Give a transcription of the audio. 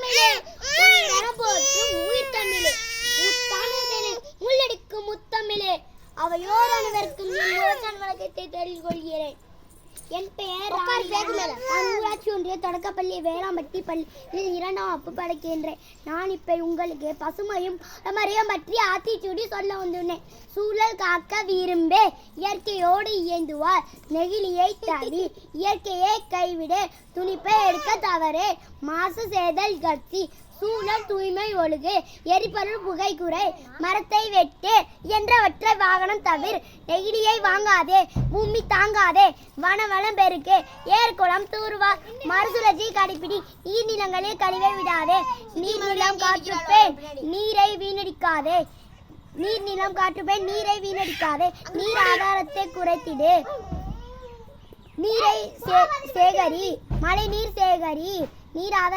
தமிழே உயிரென போற்றும் உயிர் தமிழே முள்ளடிக்கும் முத்தமிழே அவையோர் அனைவருக்கும் என் முதற்கண் வணக்கத்தை தெரிவித்துக் கொள்கிறேன். என் பெயர் ஊராட்சி ஒன்றிய தொடக்கப்பள்ளி வேளாம்பட்டி பள்ளியில் 2ஆம் வகுப்பு படிக்கின்றேன். நான் இப்ப உங்களுக்கு பசுமையும் மரியம் பற்றி ஆத்திச்சூடி சொல்ல வந்துள்ளேன். சூழல் காக்க விரும்பே, இயற்கையோடு இயந்துவார், நெகிழியை தவி, இயற்கையை கைவிடு, துணிப்பை எடுக்க தவறு, மாசு செய்தல் கட்சி, சூழல் தூய்மை ஒழுகு, எரிபொருள் புகை குறை, மரத்தை வெட்டு, என்றவற்றை வாகனம் தவிர, நெகிழியை வாங்காதே, பூமி தாங்காதே, வனவளம் பெருக்கு, ஏற்குளம் தூர்வார், மறுசுழற்சி கடைபிடி, நீர்நிலங்களில் கழிவை விடாதே, நீர்நிலம் காற்றுப்பேன் நீரை வீணடிக்காதே, நீர்நிலம் காற்றுப்பேன் நீரை வீணடிக்காதே, நீர் ஆதாரத்தை குறைத்திடு, நீரை சேகரி, மழை நீர் சேகரி, நீர் ஆதார